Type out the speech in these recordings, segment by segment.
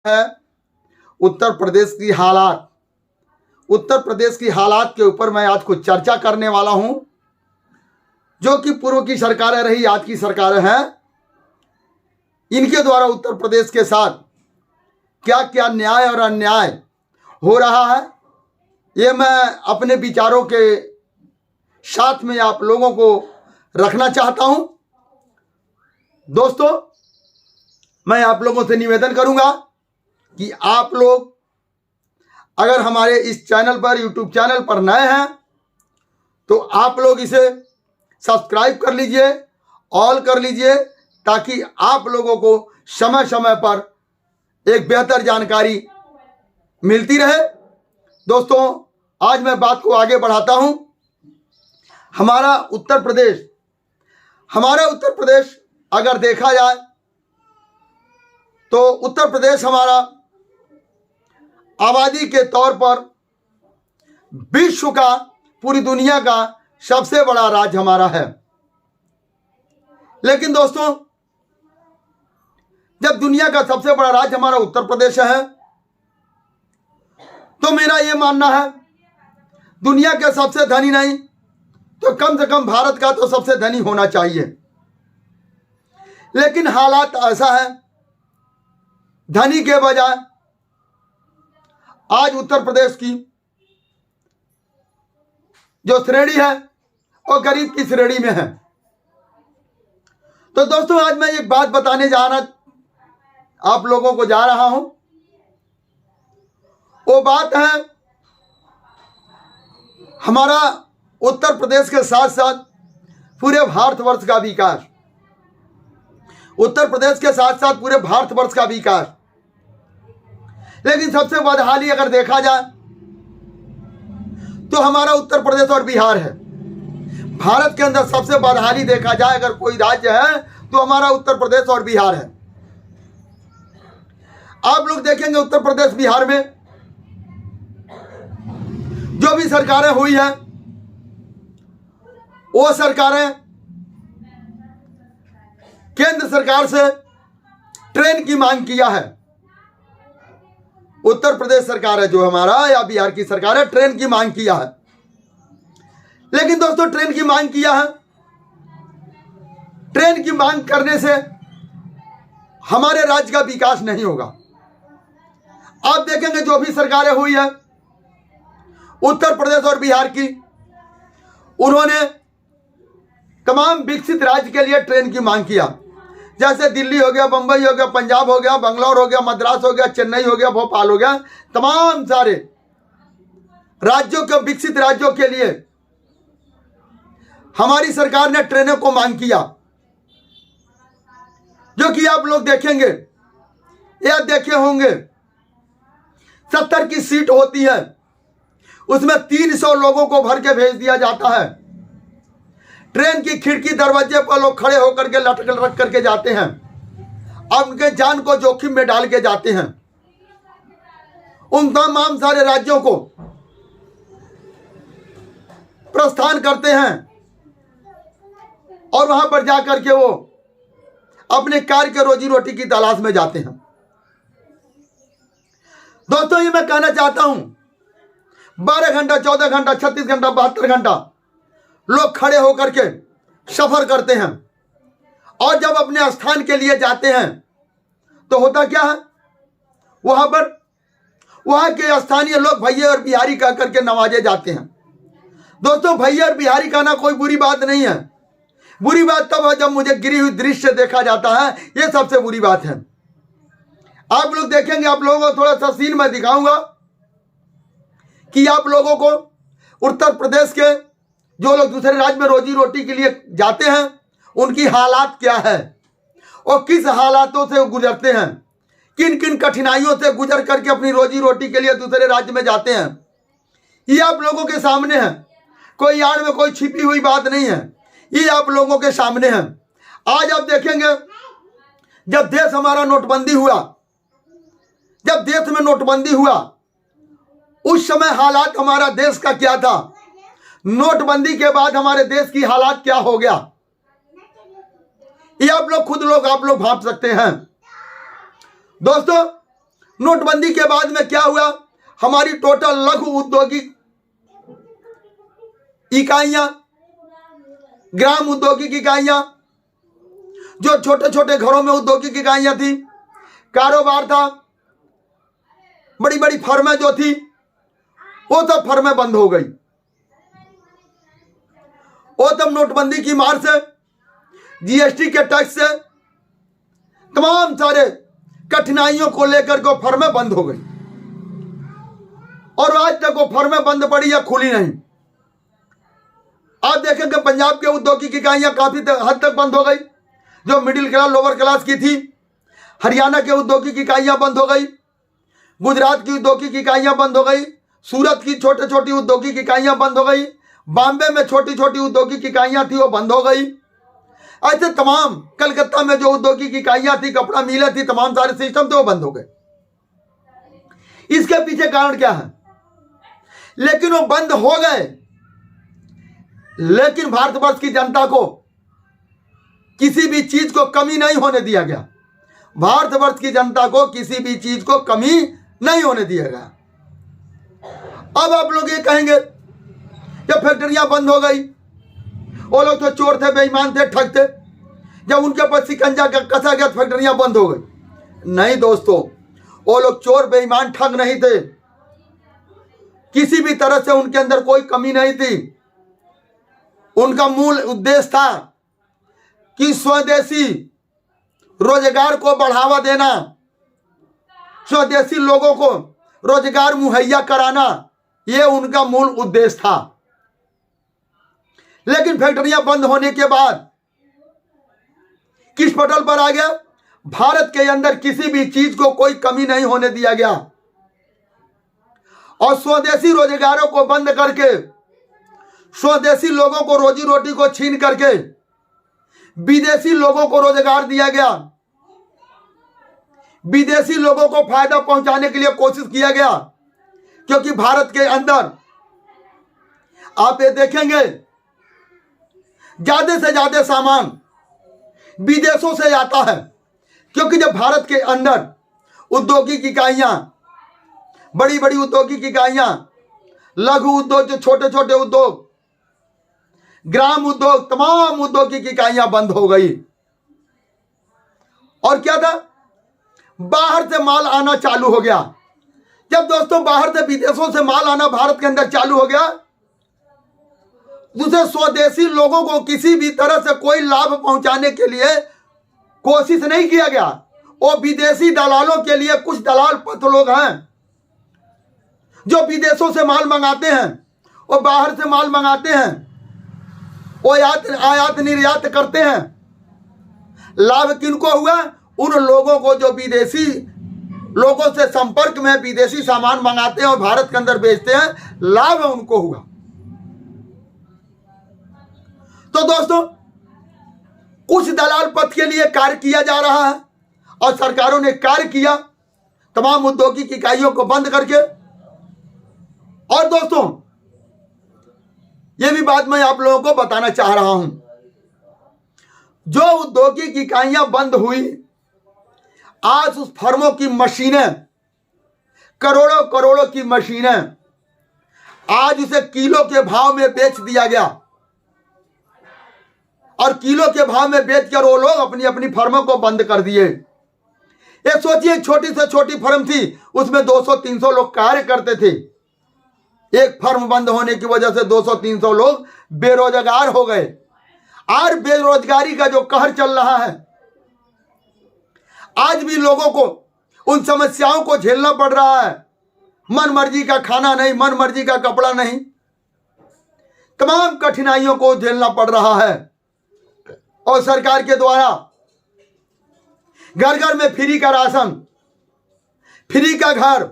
है उत्तर प्रदेश की हालात। उत्तर प्रदेश की हालात के ऊपर मैं आज कुछ चर्चा करने वाला हूं, जो कि पूर्व की सरकारें रही, आज की सरकारें हैं, इनके द्वारा उत्तर प्रदेश के साथ क्या क्या न्याय और अन्याय हो रहा है, ये मैं अपने विचारों के साथ में आप लोगों को रखना चाहता हूं। दोस्तों, मैं आप लोगों से निवेदन करूंगा कि आप लोग अगर हमारे इस चैनल पर, यूट्यूब चैनल पर नए हैं, तो आप लोग इसे सब्सक्राइब कर लीजिए, ऑल कर लीजिए, ताकि आप लोगों को समय समय पर एक बेहतर जानकारी मिलती रहे। दोस्तों, आज मैं बात को आगे बढ़ाता हूं। हमारा उत्तर प्रदेश अगर देखा जाए तो उत्तर प्रदेश हमारा आबादी के तौर पर विश्व का, पूरी दुनिया का सबसे बड़ा राज्य हमारा है। लेकिन दोस्तों, जब दुनिया का सबसे बड़ा राज्य हमारा उत्तर प्रदेश है, तो मेरा यह मानना है दुनिया के सबसे धनी नहीं तो कम से कम भारत का तो सबसे धनी होना चाहिए। लेकिन हालात ऐसा है, धनी के बजाय आज उत्तर प्रदेश की जो श्रेणी है वो गरीब की श्रेणी में है। तो दोस्तों, आज मैं एक बात बताने आप लोगों को जा रहा हूं। वो बात है हमारा उत्तर प्रदेश के साथ साथ पूरे भारतवर्ष का विकास। उत्तर प्रदेश के साथ साथ पूरे भारतवर्ष का विकास। लेकिन सबसे बदहाली अगर देखा जाए तो हमारा उत्तर प्रदेश और बिहार है। भारत के अंदर सबसे बदहाली देखा जाए अगर कोई राज्य है तो हमारा उत्तर प्रदेश और बिहार है। आप लोग देखेंगे उत्तर प्रदेश बिहार में जो भी सरकारें हुई हैं, वो सरकारें केंद्र सरकार से ट्रेन की मांग किया है। उत्तर प्रदेश सरकार है जो हमारा, या बिहार की सरकार है, ट्रेन की मांग किया है। लेकिन दोस्तों, ट्रेन की मांग किया है, ट्रेन की मांग करने से हमारे राज्य का विकास नहीं होगा। आप देखेंगे जो भी सरकारें हुई है उत्तर प्रदेश और बिहार की, उन्होंने तमाम विकसित राज्य के लिए ट्रेन की मांग किया। जैसे दिल्ली हो गया, बंबई हो गया, पंजाब हो गया, बंगलौर हो गया, मद्रास हो गया, चेन्नई हो गया, भोपाल हो गया, तमाम सारे राज्यों के, विकसित राज्यों के लिए हमारी सरकार ने ट्रेनों को मांग किया। जो कि आप लोग देखेंगे या देखे होंगे, 70 की सीट होती है, उसमें 300 लोगों को भर के भेज दिया जाता है। ट्रेन की खिड़की दरवाजे पर लोग खड़े होकर के लटक रख करके जाते हैं, अब उनके जान को जोखिम में डाल के जाते हैं। उन तमाम सारे राज्यों को प्रस्थान करते हैं और वहां पर जाकर के वो अपने कार्य के रोजी रोटी की तलाश में जाते हैं। दोस्तों, ये मैं कहना चाहता हूं, 12 घंटा, 14 घंटा, 36 घंटा, 72 घंटा लोग खड़े होकर के सफर करते हैं, और जब अपने स्थान के लिए जाते हैं तो होता क्या है, वहां के स्थानीय लोग भैया और बिहारी कह करके नवाजे जाते हैं। दोस्तों, भैया और बिहारी कहना कोई बुरी बात नहीं है। बुरी बात तब है जब मुझे गिरी हुई दृश्य देखा जाता है, यह सबसे बुरी बात है। आप लोग देखेंगे, आप लोगों को थोड़ा सा सीन में दिखाऊंगा कि आप लोगों को उत्तर प्रदेश के जो लोग दूसरे राज्य में रोजी रोटी के लिए जाते हैं उनकी हालात क्या है और किस हालातों से वो गुजरते हैं, किन किन कठिनाइयों से गुजर करके अपनी रोजी रोटी के लिए दूसरे राज्य में जाते हैं। ये आप लोगों के सामने है, कोई आड़ में कोई छिपी हुई बात नहीं है, ये आप लोगों के सामने है। आज आप देखेंगे, जब देश हमारा नोटबंदी हुआ, जब देश में नोटबंदी हुआ, उस समय हालात हमारा देश का क्या था, नोटबंदी के बाद हमारे देश की हालात क्या हो गया, ये आप लोग भाप सकते हैं। दोस्तों, नोटबंदी के बाद में क्या हुआ, हमारी टोटल लघु औद्योगिक इकाइयां, ग्राम औद्योगिक इकाइयां, जो छोटे छोटे घरों में औद्योगिक इकाइयां थी, कारोबार था, बड़ी बड़ी फर्में जो थी, वो सब फर्में बंद हो गई। वो तब नोटबंदी की मार से, जीएसटी के टैक्स से, तमाम सारे कठिनाइयों को लेकर के फर्में बंद हो गई और आज तक वो फर्में बंद पड़ी या खुली नहीं। आप देखेंगे पंजाब के औद्योगिक इकाइयां काफी हद तक बंद हो गई, जो मिडिल क्लास लोअर क्लास की थी। हरियाणा के औद्योगिक इकाइयां बंद हो गई, गुजरात की औद्योगिक इकाइयां बंद हो गई, सूरत की छोटी छोटी औद्योगिक इकाइयां बंद हो गई, बॉम्बे में छोटी छोटी औद्योगिक इकाइयां थी वो बंद हो गई। ऐसे तमाम कलकत्ता में जो औद्योगिक इकाइयां थी, कपड़ा मिलें थी, तमाम सारे सिस्टम थे वो बंद हो गए। इसके पीछे कारण क्या है? लेकिन वो बंद हो गए, लेकिन भारतवर्ष की जनता को किसी भी चीज को कमी नहीं होने दिया गया। भारतवर्ष की जनता को किसी भी चीज को कमी नहीं होने दिया गया। अब आप लोग ये कहेंगे जब फैक्ट्रियां बंद हो गई, वो लोग तो चोर थे, बेईमान थे, ठग थे, जब उनके पास शिकंजा कसा गया फैक्ट्रियां बंद हो गई। नहीं दोस्तों, वो लोग चोर बेईमान ठग नहीं थे, किसी भी तरह से उनके अंदर कोई कमी नहीं थी। उनका मूल उद्देश्य था कि स्वदेशी रोजगार को बढ़ावा देना, स्वदेशी लोगों को रोजगार मुहैया कराना, यह उनका मूल उद्देश्य था। लेकिन फैक्ट्रियां बंद होने के बाद किस पटल पर आ गया? भारत के अंदर किसी भी चीज को कोई कमी नहीं होने दिया गया और स्वदेशी रोजगारों को बंद करके, स्वदेशी लोगों को रोजी रोटी को छीन करके विदेशी लोगों को रोजगार दिया गया। विदेशी लोगों को फायदा पहुंचाने के लिए कोशिश किया गया, क्योंकि भारत के अंदर आप ये देखेंगे ज्यादा से ज्यादा सामान विदेशों से आता है, क्योंकि जब भारत के अंदर औद्योगिक इकाइयां, बड़ी बड़ी औद्योगिक इकाइयां, लघु उद्योग, जो छोटे छोटे उद्योग, ग्राम उद्योग, तमाम औद्योगिक इकाइयां बंद हो गई। और क्या था? बाहर से माल आना चालू हो गया। जब दोस्तों बाहर से, विदेशों से माल आना भारत के अंदर चालू हो गया, दूसरे स्वदेशी लोगों को किसी भी तरह से कोई लाभ पहुंचाने के लिए कोशिश नहीं किया गया। वो विदेशी दलालों के लिए कुछ दलाल पथ लोग हैं जो विदेशों से माल मंगाते हैं, वो बाहर से माल मंगाते हैं, वो आयात निर्यात करते हैं। लाभ किनको हुआ? उन लोगों को जो विदेशी लोगों से संपर्क में विदेशी सामान मंगाते हैं और भारत के अंदर बेचते हैं, लाभ उनको हुआ। तो दोस्तों कुछ दलाल पथ के लिए कार्य किया जा रहा है और सरकारों ने कार्य किया तमाम औद्योगिक इकाइयों को बंद करके। और दोस्तों यह भी बात मैं आप लोगों को बताना चाह रहा हूं, जो औद्योगिक इकाइयां बंद हुई, आज उस फर्मों की मशीनें, करोड़ों करोड़ों की मशीनें, आज उसे किलो के भाव में बेच दिया गया और किलो के भाव में बेचकर वो लोग अपनी अपनी फर्मों को बंद कर दिए। ये सोचिए, एक छोटी से छोटी फर्म थी, उसमें 200-300 लोग कार्य करते थे। एक फर्म बंद होने की वजह से 200-300 लोग बेरोजगार हो गए। और बेरोजगारी का जो कहर चल रहा है, आज भी लोगों को उन समस्याओं को झेलना पड़ रहा है। मन मर्जी का खाना नहीं, मन मर्जी का कपड़ा नहीं, तमाम कठिनाइयों को झेलना पड़ रहा है। और सरकार के द्वारा घर घर में फ्री का राशन, फ्री का घर,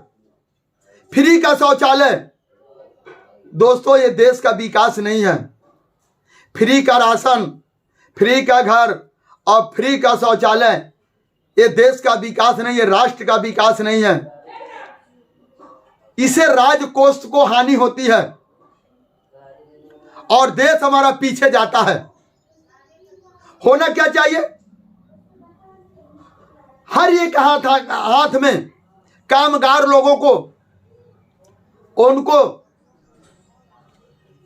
फ्री का शौचालय। दोस्तों ये देश का विकास नहीं है। फ्री का राशन, फ्री का घर और फ्री का शौचालय, ये देश का विकास नहीं है, राष्ट्र का विकास नहीं है। इसे राजकोष को हानि होती है और देश हमारा पीछे जाता है। होना क्या चाहिए? हर एक हाथ में कामगार लोगों को उनको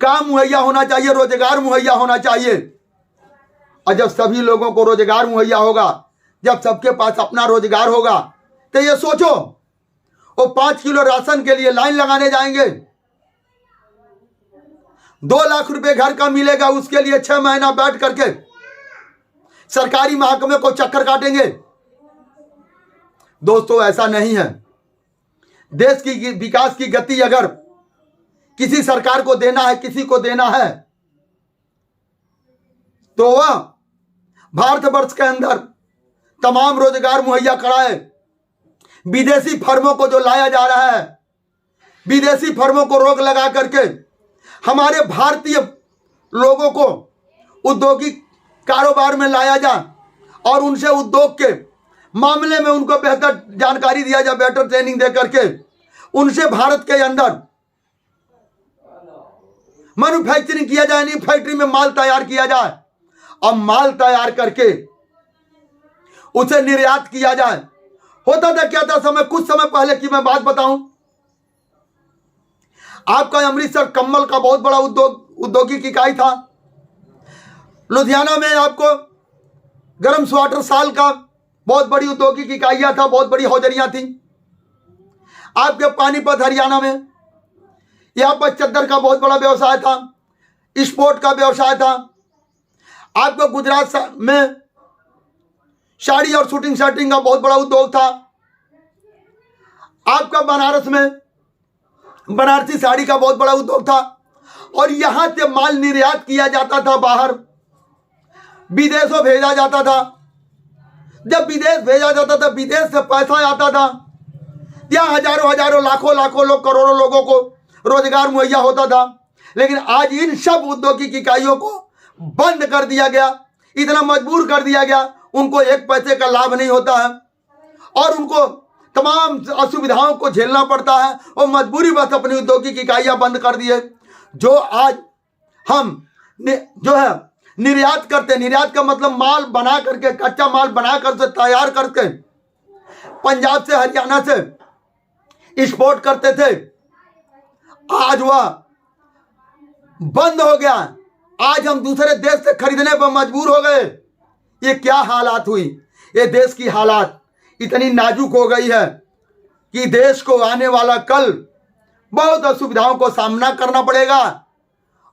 काम मुहैया होना चाहिए, रोजगार मुहैया होना चाहिए। और जब सभी लोगों को रोजगार मुहैया होगा, जब सबके पास अपना रोजगार होगा, तो ये सोचो वो 5 किलो राशन के लिए लाइन लगाने जाएंगे, 2 लाख रुपए घर का मिलेगा, उसके लिए 6 महीना बैठ करके सरकारी महकमे को चक्कर काटेंगे। दोस्तों, ऐसा नहीं है। देश की विकास की गति अगर किसी सरकार को देना है, किसी को देना है, तो वह भारतवर्ष के अंदर तमाम रोजगार मुहैया कराए। विदेशी फर्मों को जो लाया जा रहा है, विदेशी फर्मों को रोक लगा करके हमारे भारतीय लोगों को औद्योगिक कारोबार में लाया जा और उनसे उद्योग के मामले में उनको बेहतर जानकारी दिया जाए, बेहतर ट्रेनिंग दे करके उनसे भारत के अंदर मैन्युफैक्चरिंग किया जाए, नहीं फैक्ट्री में माल तैयार किया जाए और माल तैयार करके उसे निर्यात किया जाए। होता था क्या था कुछ समय पहले की मैं बात बताऊं, आपका अमृतसर कम्बल का बहुत बड़ा औद्योगिक इकाई था। लुधियाना में आपको गर्म स्वेटर साल का बहुत बड़ी औद्योगिक इकाइयां था, बहुत बड़ी हौजरियां थी। आपके पानीपत हरियाणा में यहां पर चद्दर का बहुत बड़ा व्यवसाय था, स्पोर्ट का व्यवसाय था। आपको गुजरात में साड़ी और शूटिंग शर्टिंग का बहुत बड़ा उद्योग था। आपका बनारस में बनारसी साड़ी का बहुत बड़ा उद्योग था और यहां से माल निर्यात किया जाता था, बाहर विदेशों भेजा जाता था। जब विदेश भेजा जाता था, विदेश से पैसा आता था, यहाँ हजारों लाखों लोग, करोड़ों लोगों को रोजगार मुहैया होता था। लेकिन आज इन सब औद्योगिक इकाइयों को बंद कर दिया गया, इतना मजबूर कर दिया गया, उनको एक पैसे का लाभ नहीं होता है और उनको तमाम असुविधाओं को झेलना पड़ता है और मजबूरी बस अपनी औद्योगिक इकाइयां बंद कर दिए। जो आज हम जो है निर्यात करते, निर्यात का मतलब माल बना करके, कच्चा माल बना कर से तैयार करके पंजाब से हरियाणा से एक्सपोर्ट करते थे, आज वह बंद हो गया। आज हम दूसरे देश से खरीदने पर मजबूर हो गए। ये क्या हालात हुई, ये देश की हालात इतनी नाजुक हो गई है कि देश को आने वाला कल बहुत असुविधाओं को सामना करना पड़ेगा।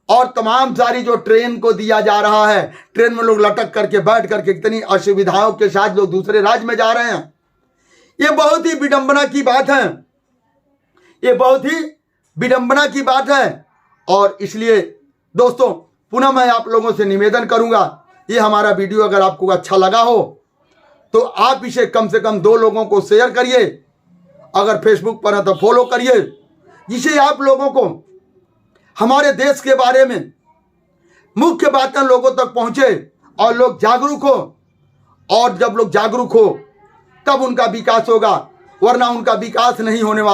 और तमाम सारी जो ट्रेन को दिया जा रहा है, ट्रेन में लोग लटक करके बैठ करके इतनी असुविधाओं के साथ लोग दूसरे राज्य में जा रहे हैं, ये बहुत ही विडंबना की बात है, ये बहुत ही विडंबना की बात है। और इसलिए दोस्तों, पुनः मैं आप लोगों से निवेदन करूंगा, ये हमारा वीडियो अगर आपको अच्छा लगा हो तो आप इसे कम से कम 2 लोगों को शेयर करिए, अगर फेसबुक पर है तो फॉलो करिए, जिससे आप लोगों को हमारे देश के बारे में मुख्य बातें लोगों तक पहुंचे और लोग जागरूक हो। और जब लोग जागरूक हो तब उनका विकास होगा, वरना उनका विकास नहीं होने वाला।